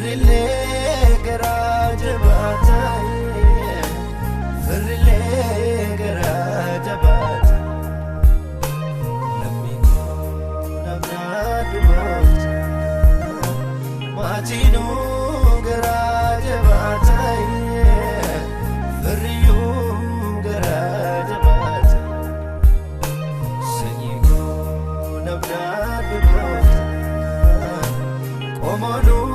Firrile garaaja baatee firrile garaaja baatee namni koo namnaa duboota maatinuu garaaja baatee firriyyuu garaaja baatee sanyii koo namnaa duboota qomoonuu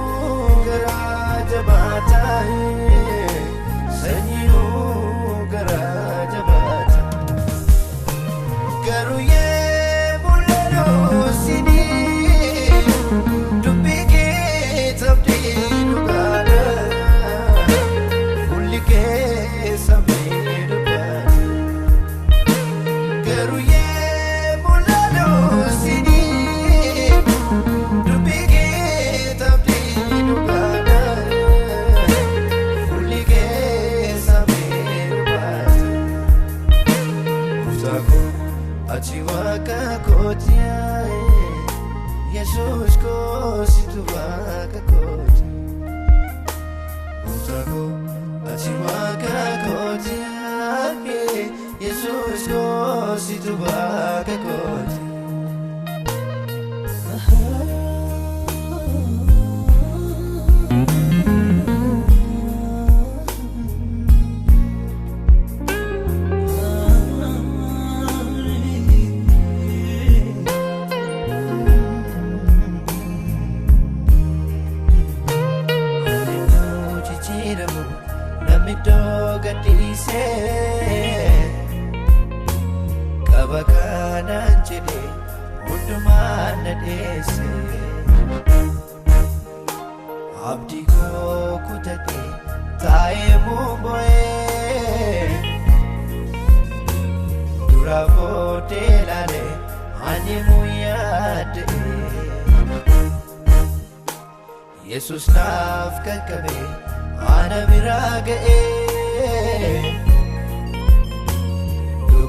Jesus ko si tubaka koti Mutako achiwaka koti Jesus ko si tubaka koti Kabakanan jede hundumaan na dheesse abdii koo kutate taa'ee muumbo'ee dura boodee laalee ani muyyaadee Yesus naaf qaqqabee ana biraa ga'ee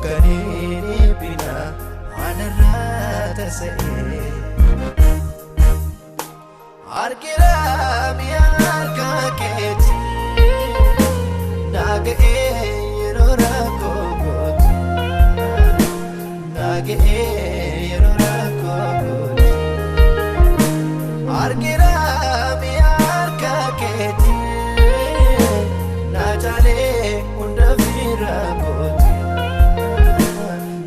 dukanini bina anarata se argira miyar ka keti nage yerora kogot nage yerora kogot argira miyar ka keti najale unda vira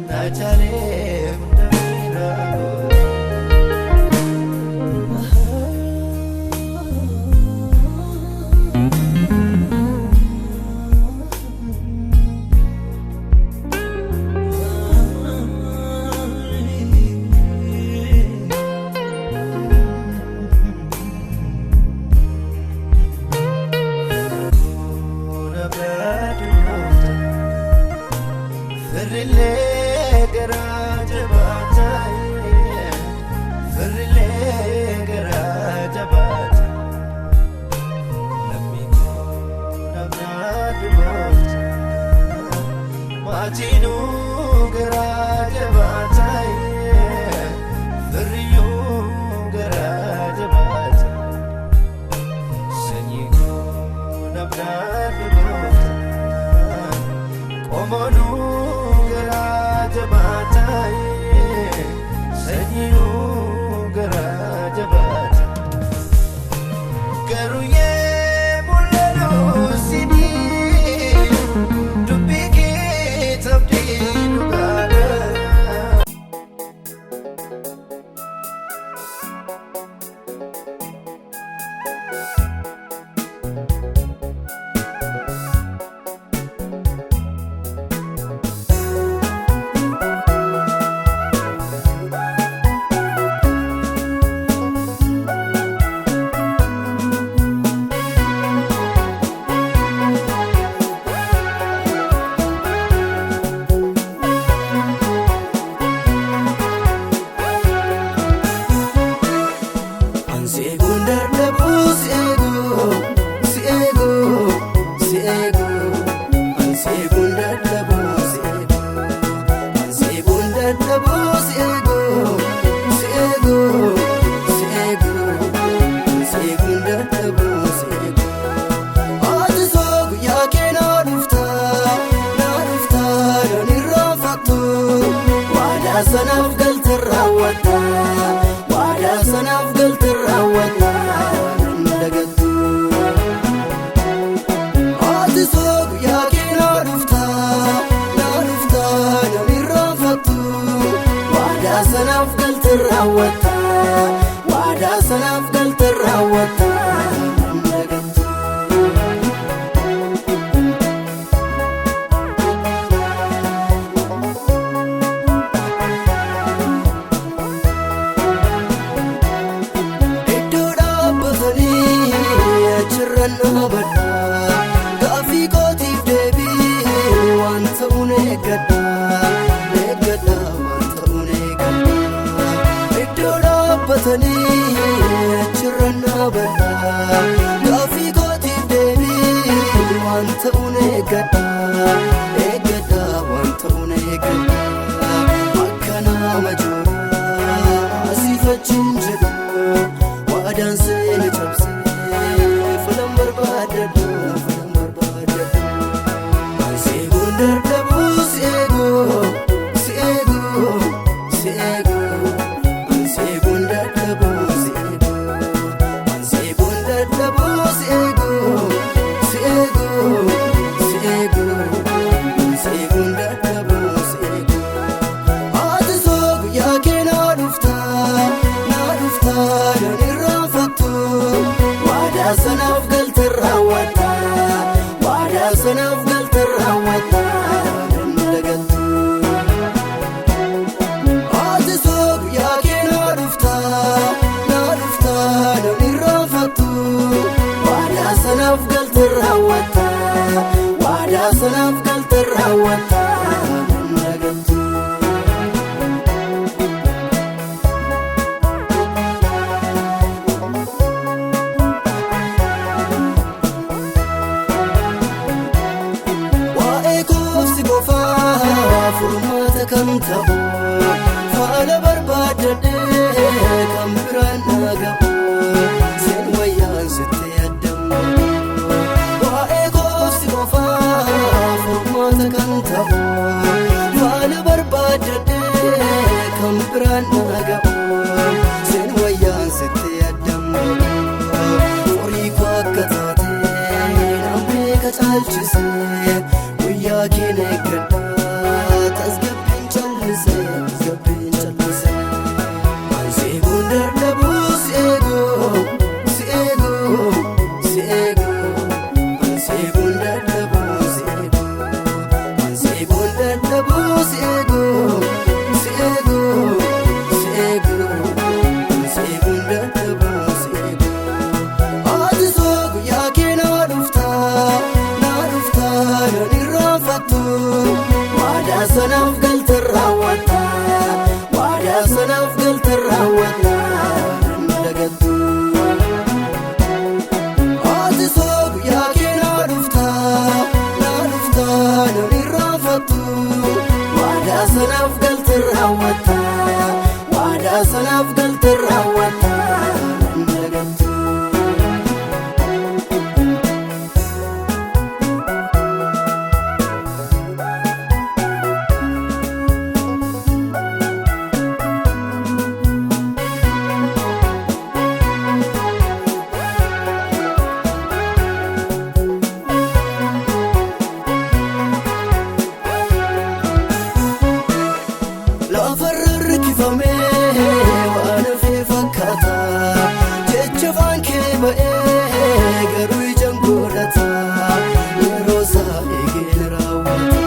Najale undamira galtee raawwataa dagattu. Ati soo guyyaa kee naa dhuftaa namni raanfattu. Waadaa sanaaf galtee raawwataa waadaa sanaaf galtee raawwataa dagattu. Gaaffii kootiif deebii waan ta'uun eeggadha waan ta'uun eeggadha. Iddoo dhaabbatanii achirran dhaabadha. Gaaffii kootiif deebii waan ta'uun eeggadha waan ta'uun eeggadha. Akka nama jooraa asii fachiin jedhu waadaan seeni cabse. Sanaaf galtee raawwataa waadaa sanaaf galtee raawwataa dagattu. Ati soo guyyaa kee naa dhuftaa namni raanfattu. Waadaa sanaaf galtee raawwataa waadaa sanaaf galtee raawwataa dagattu. Furmaata kan ta'u faana barbaadadhee kan biraan dhagahu seen wayyaan sitti yaadamu. Waa'ee koofsi qofaa furmaata kan ta'u faana barbaadadhee kan biraan dhagahu seen wayyaan sitti yaadamu. Horii koo akka taatee namni ka caalchisee guyyaa keen eeggadha. Tasgabbiin callise ansii gundar dhabuu si eeguu ansii gundar dhabuu si eeguu ansii gundar dhabuu si eeguu ansii gundar dhabuu si eeguu. Ati soo guyyaa kee naa dhuftaa namni raanfattu. Waadaa sanaaf galtee raawwataa waadaa sanaaf galtee raawwataa dagattu. Ati soo guyyaa kee naa dhuftaa namni raanfattu. Waadaa sanaaf galtee raawwataa waadaa sanaaf galtee raawwataa dagattu. Lafarra rikkifamee waan hafee fakkaata jecha afaan kee ba'ee garuu ijaan godhata yeroo isaa eegeen raawwata.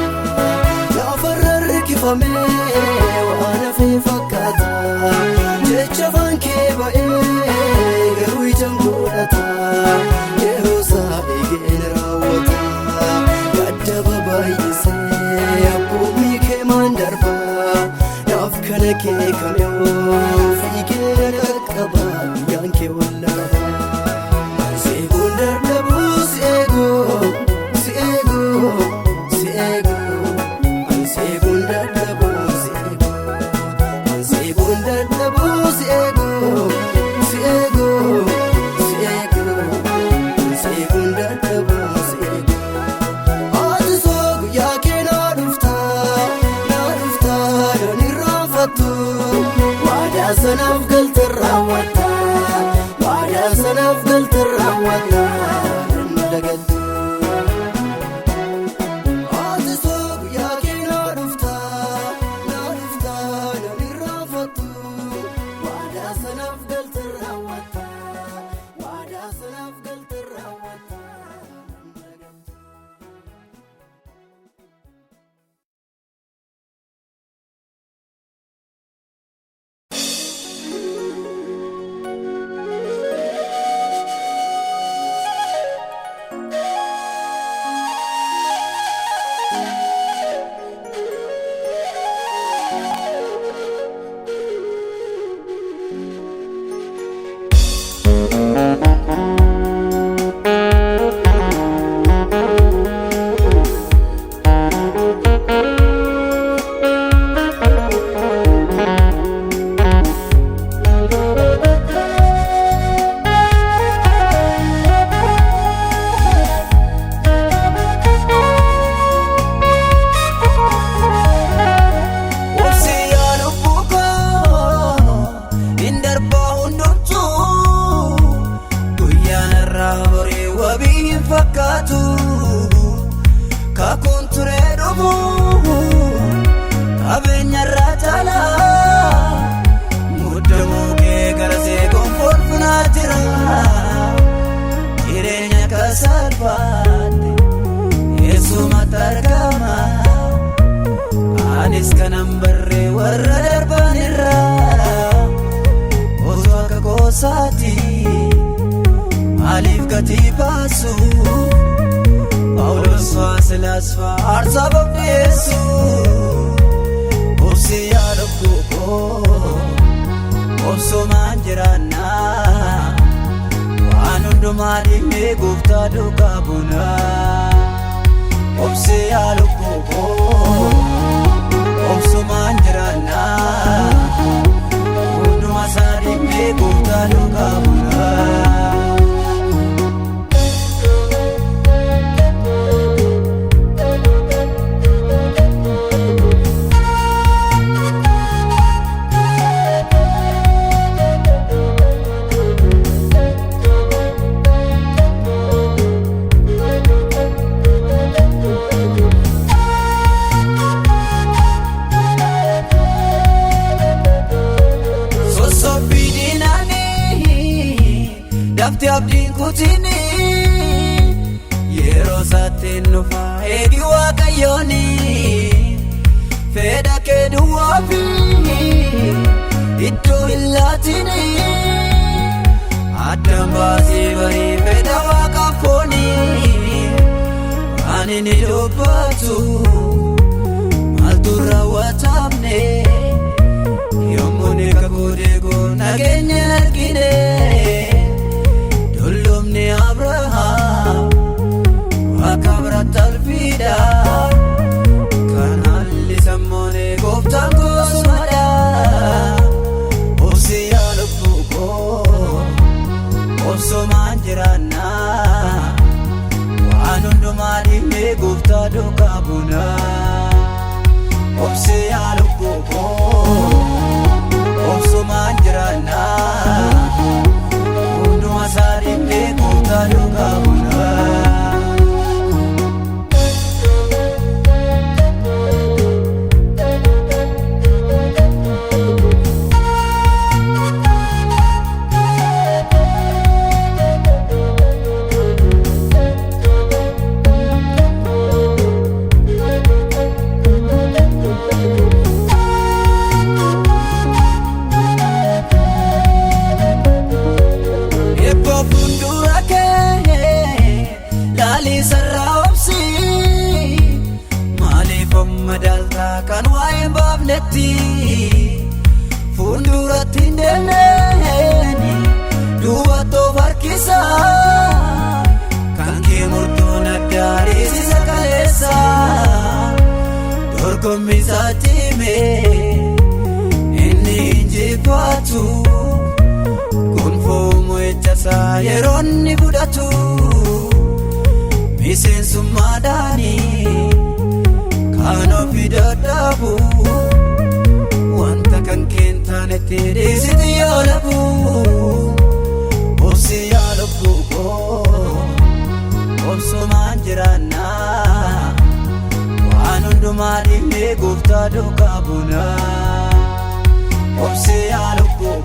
Lafarra rikkifamee waan hafee fakkaata jecha afaan kee ba'ee garuu ijaan godhata yeroo isaa eegeen raawwata. Gadda baay'isee abboommi kee maan darba. Kana kee kamyoo fiigee qaqqaba guyyaan kee wallaba. Ansii gundar dhabuu si eeguu ansii gundar dhabuu si eeguu ansii gundar dhabuu si eeguu ansii gundar dhabuu si eeguu. Ati soo guyyaa kee naa dhuftaa namni raanfattu. Waadaa sanaaf galta raawwata waadaa sanaaf galta raawwata. Anis kanan barree warra darban irraa osoo akka goosaati maaliif gatii baasu Phaawulos Silaas aarsaa bobdeessu obsi yaada koo obsumaan jiraannaa waan hundumaa dhimee gooftaa duukaa bunaa obsi yaada koo obsumaan jiraannaa hundumaa isaa dhimee gooftaa duukaa bunaa. Dafti abdiin kutini yeroo saatiin nufa eegi waaqayyooni fedha kee duwwaafi iddoo hin laatini addaan baasee barii fedha waaqa fooni ani ni dubbatu maaltu raawwatamne yommuu ni kakoodegoo nageenya argine. Dullumni Abrahaam akka biraatti fida kan haalli sammoonee gooftaan goosmadha obsi yaada koo obsumaan jiraannaa waan hundumaa dhimee gooftaa duukaa bunaa obsi yaada koo obsumaan jiraannaa. Masari me kuta duka buna. Kan waa'een baafnetti fuulduratti hin deemneeni duubattoof harkisa kan kee murtoon addaa dhiisisa kaleessa dorgommisaa cimee inni injifatu gonfoo mo'ichasaa yeroo inni fudhatu miseensummaadhaanii. Kan ofi dadhabu wanta kan keentaanetti dhiisiti yoo dhabu obsi yaada koo obsumaan jiraannaa waan hundumaa dhimee gooftaa duukaa bunaa obsi yaada koo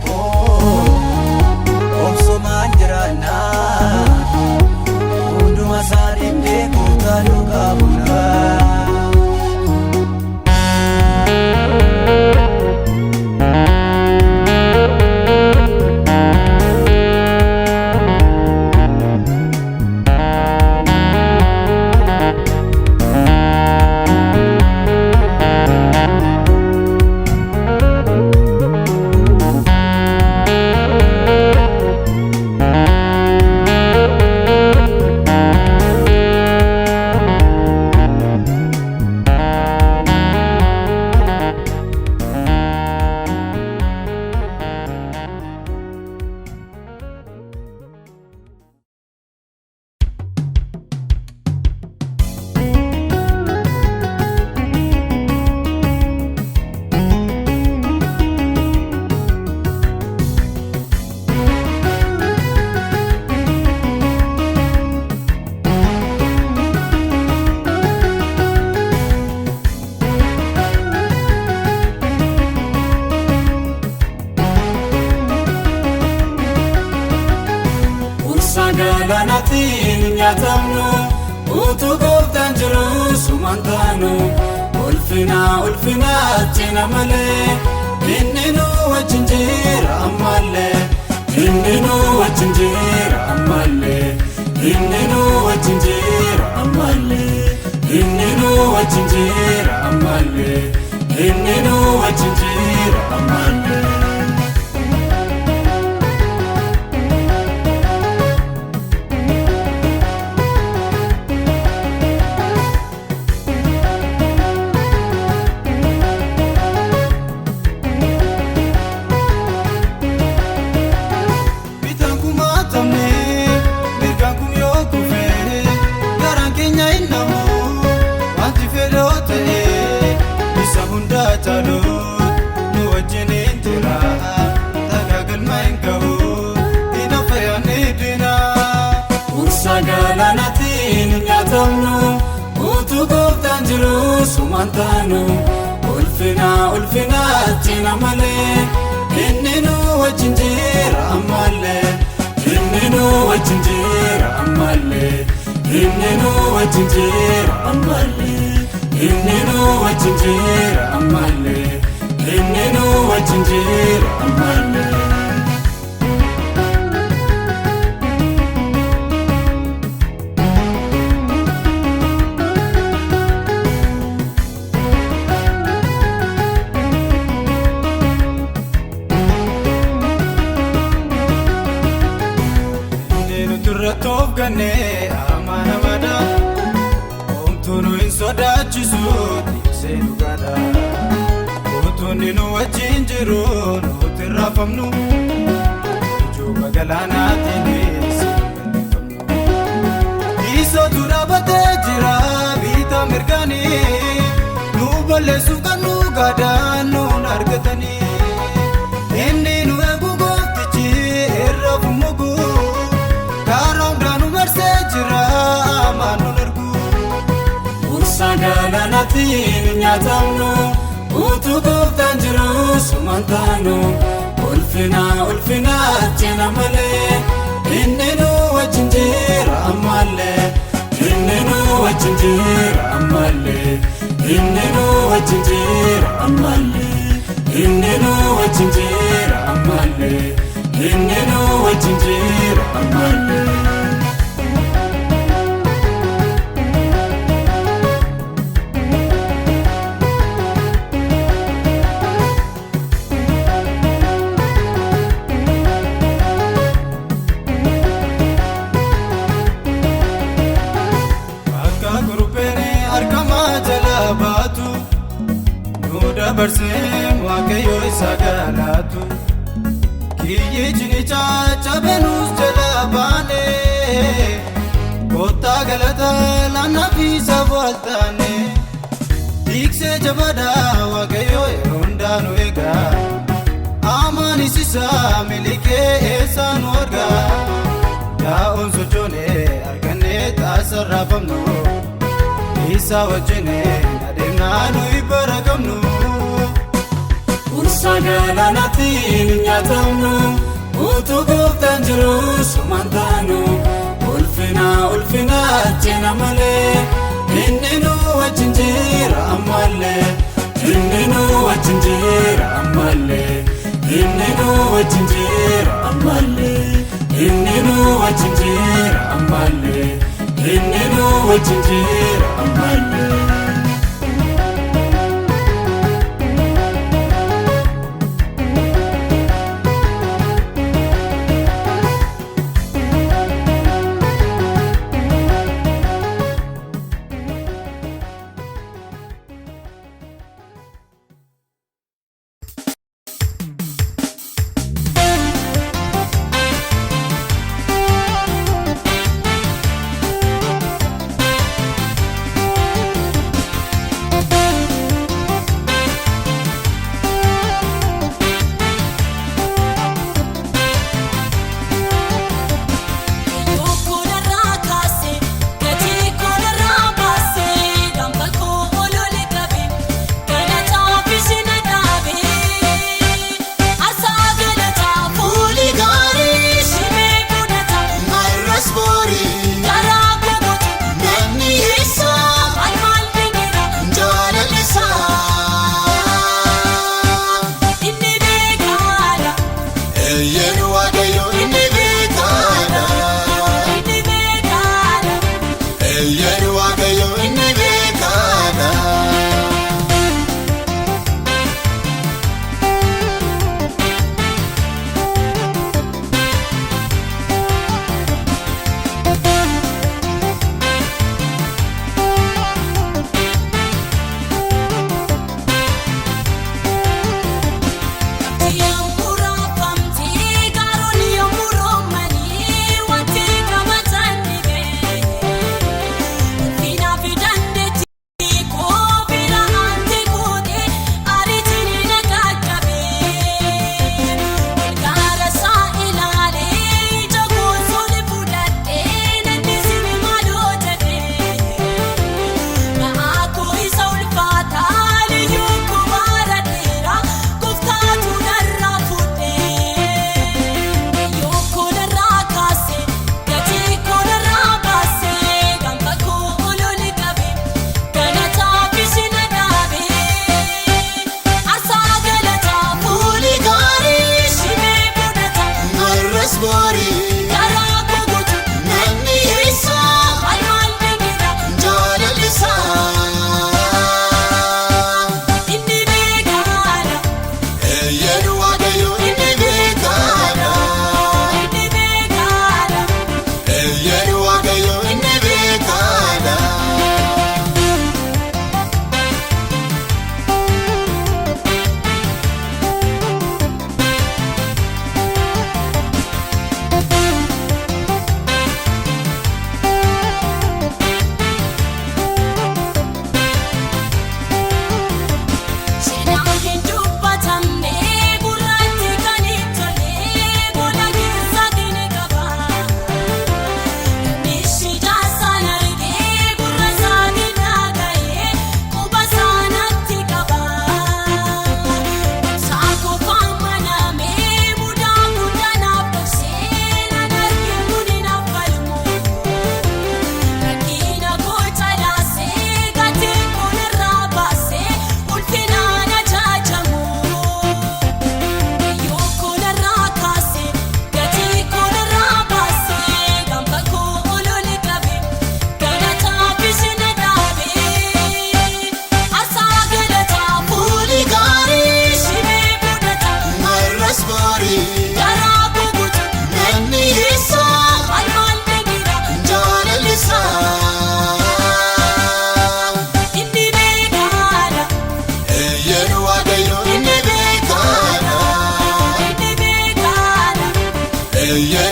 galaanaatiin nyaatamnu utuu gooftaan jiru sumaan taanu ulfinaa cina malee inni nu wajjin jira ammallee inni nu wajjin jira ammallee inni nu wajjin jira ammallee inni nu wajjin jira ammallee inni nu wajjin jira ammallee. Nu wajjiniin jira tagaagalma hin ga'u ina fayyanii dina. Ursa galaanaatiin nyaatamnu utuu gooftaan jiru sumaan taanu ulfinaa cina malee inni nu wajjin jira ammallee inni nu wajjin jira ammallee inni nu wajjin jira ammallee inni nu wajjin jira ammallee inni nu wajjin jira ammallee. Inni nuti irratti of gannee amaana madaa homtuu nu hin sodaachisu dhiisee dhugaadha. Utuunni nu wajjin jiru nuti raafamnu ijooba galaanaatiin siifannifamnu. Dhiisootu dhaabatee jira bitaa mirgaanii nu balleessuuf kan nu gaadhaan nuun argatanii. Inni nu eegu gooftichi irra fumugu karaa hundaa nu marsee jira amaan nun argu. Ursa galaanaatiin nyaatamnu utuu gooftaan jiru sumaan taanu ulfinaa cina malee inni nu wajjin jira ammallee inni nu wajjin jira ammallee inni nu wajjin jira ammallee inni nu wajjin jira ammallee inni nu wajjin jira ammallee. Dabarsee waaqayyo isa galatu kiyyi jinicha cabeenus jala baane kottaa galata laannafi sabaltaane tiksee jabada waaqayyo yeroo hundaa nu eega amaanis isa milikee eessa nu arga daa'oon sochoonee argannee taasarraafamnu isa wajjinee adeemnaa nuyi barakamnu. Ursa galaanaatiin nyaatamnu utuu gooftaan jiru sumaan taanu ulfinaa cina malee inni nu wajjin jira ammallee inni nu wajjin jira ammallee inni nu wajjin jira ammallee inni nu wajjin jira ammallee inni nu wajjin jira ammallee.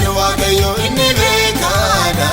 Eeyyenu waaqayyo inni beekaadha.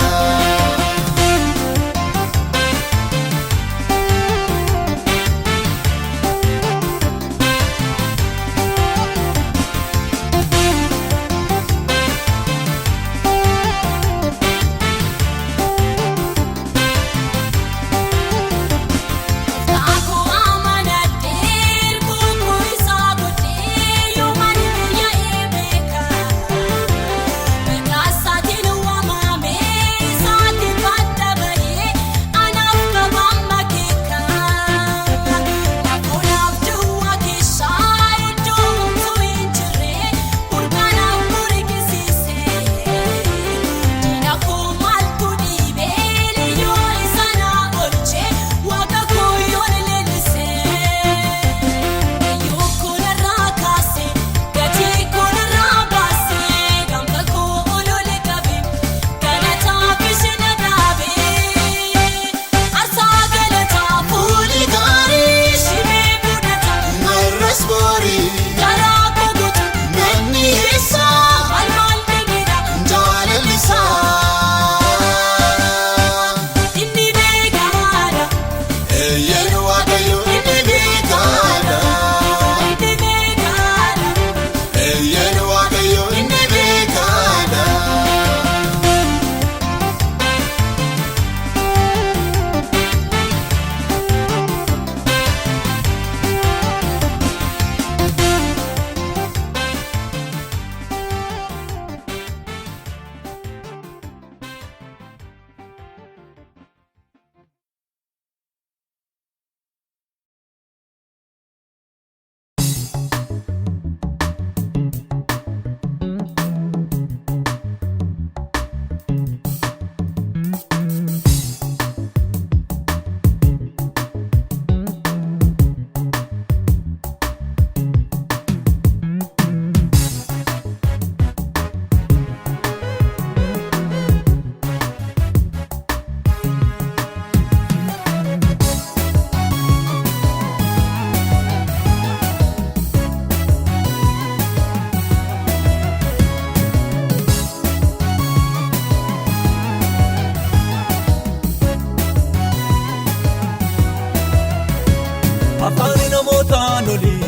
Afaan namootaan olii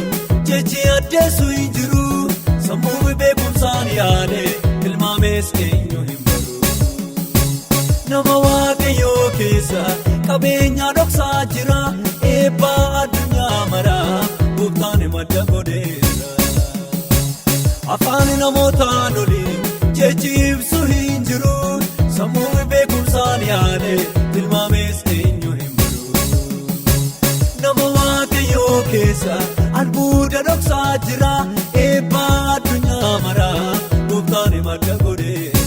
jechi addeessu hin jiru. Sammuu beekumsaan yaade tilmaamees eenyu hin baru. Nama waaqayyoo keessa qabeenya dhoksaa jira. Eebba addunyaa maraa gooftaan madda godheera. Afaan namootaan olii jechi ibsu hin jiru. Sammuu beekumsaan yaade tilmaamees eenyu hin baru. Nama waaqayyoo keessa albuuda dhoksaa jira. Eebba addunyaa maraa gooftaan madda godheera.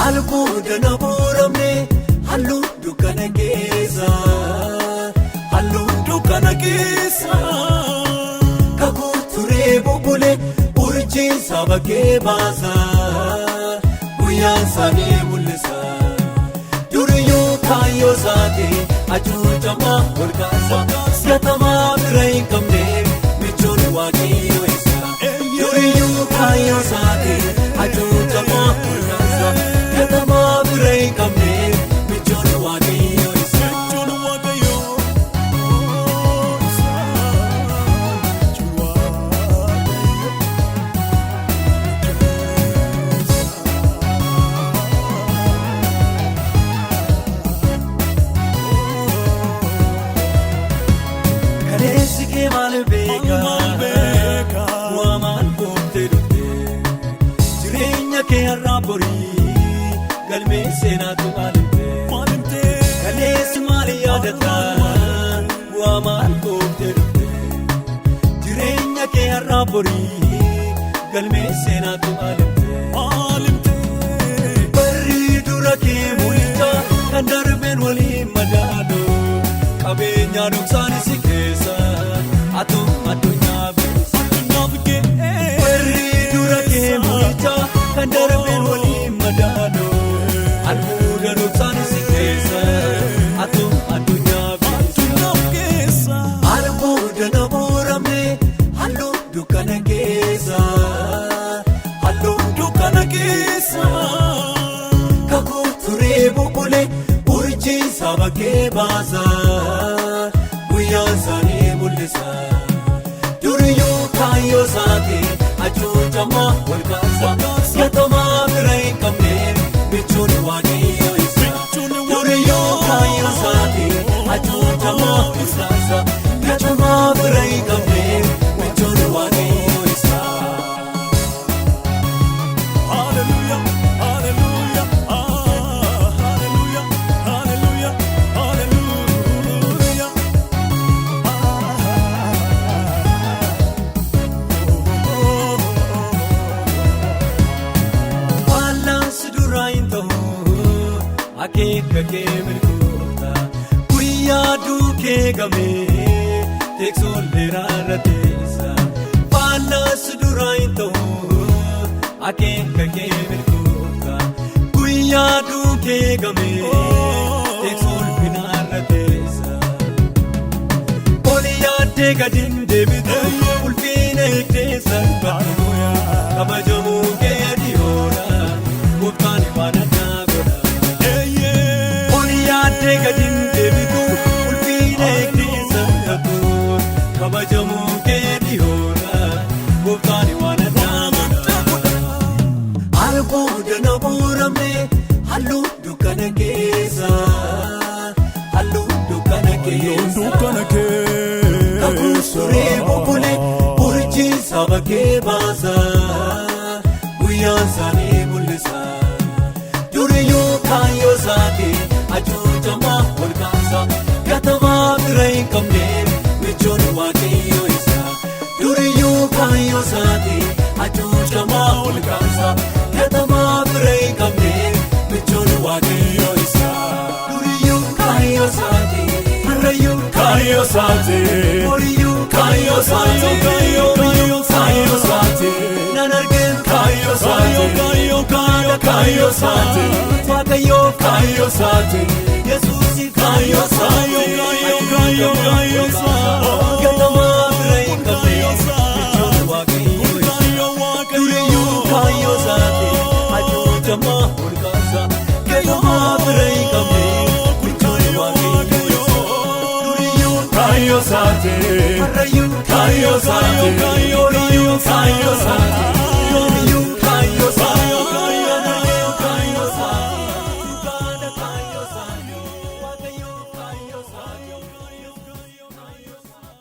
Albuuda na buuramne halluu dukkana keessa. Halluu dukkana keessa. Kakuu turee bubbule urjiin saba kee baasa. Guyyaan saanii mul'isa. Duriyoo kaayyoo saatee ajuujamaa golgaasa. Gatamaa bira hin qabne michoon waaqayyoo isa. Duriyoo kaayyoo saatee ajuujamaa golgaasa. Gatamaa bira hin qabne michoon waaqayyoo isa. Maal beeka waamaan booftee dhuftee jireenya kee har'aa borii galmee seenaatu maalimtee kaleessi maal yaadata waamaan booftee dhuftee jireenya kee har'aa borii galmee seenaatu maalimtee barri dura kee mul'ata kan darbeen waliin madaalu qabeenya dhoksaani si keessa. Atum addunyaa beessa. Warri dura kee mul'ata kan darbeen waliin madaalu. Albuuda dhoksaan si keessa. Atum addunyaa beessa. Albuuda na buuramne halluu dukkana keessa. Halluu dukkana keessa kakuu turee bubulee urjii saba kee baasa guyyaan isaanii mul'isa duriyyuu kaayyoo isaati hacuucamaa wal kaasa gatamaa bira hin qabne michuun waaqayyoo isa duriyyuu kaayyoo isaati hacuucamaa wal kaasa gatamaa bira hin qabne michuun waaqayyoo isa. Hallelujah, hallelujah, hallelujah, hallelujah, hallelujah. Balance durain to akeka ke milkota kuya duke game tekson leraratesa balance durain to akeka ke milkota kuya duke game tekson pinaratesa oliya de gadin debidu ulfine tesa banuya kabajamu ke diora gopani banana goda oliya de gadin debidu ulfine tesa kabajamu ke diora gopani banana goda alko dana buramne hallu dukana kesa hallu dukana kakure bubule urji saba ke baasa guyyaan isaanii mul'isa duriyyuu kaayyoo isaati hacuucamaa wal kaasa gatamaa bira hin qabne michuun waaqayyoo isa duriyyuu kaayyoo isaati hacuucamaa wal kaasa gatamaa bira hin qabne michuun waaqayyoo isa duriyyuu kaayyoo isaati harrayyuu kaayyoo isaati boriyyuu kaayyoo isaati kaayyoo isaati nan argeen kaayyoo isaati kaayyoo isaati waaqayyoo kaayyoo isaati yesuusi kaayyoo isaati kaayyoo isaati gatamaa bira hin qabne michuun waaqayyoo isa duriyyuu kaayyoo isaati hacuucamaa wal kaasa gatamaa bira hin qabne michuun waaqayyoo isa duriyyuu kaayyoo isaati harrayyuu kaayyoo isaati boriyyuu kaayyoo isaati yoomiyuu kaayyoo isaati kaayyoo isaati gaana kaayyoo isaati waaqayyoo kaayyoo isaati.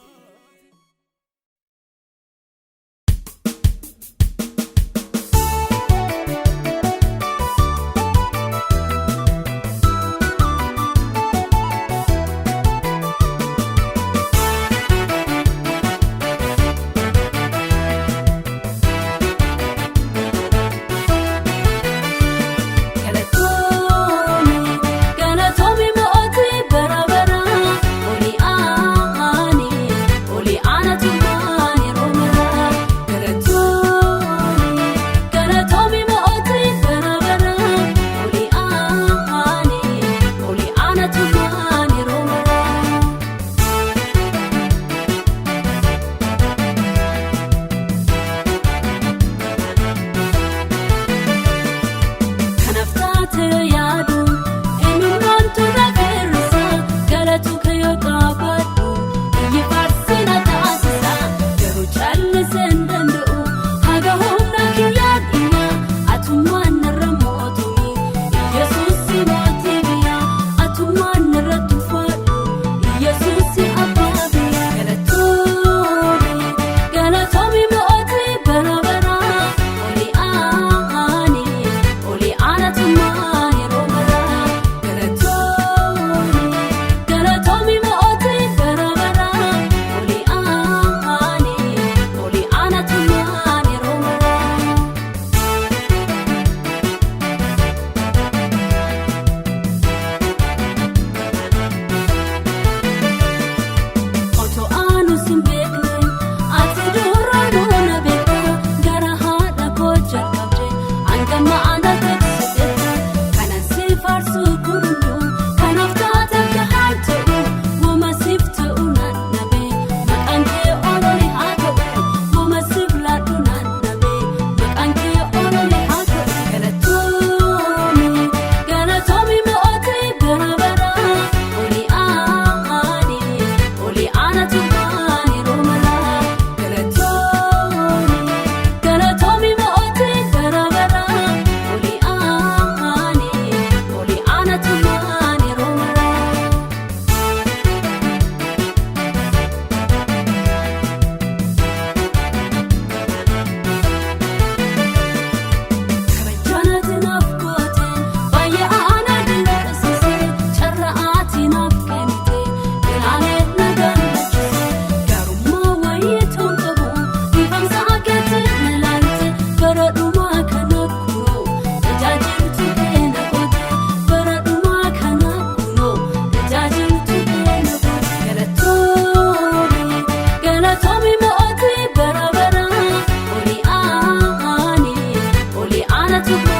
jiraatu.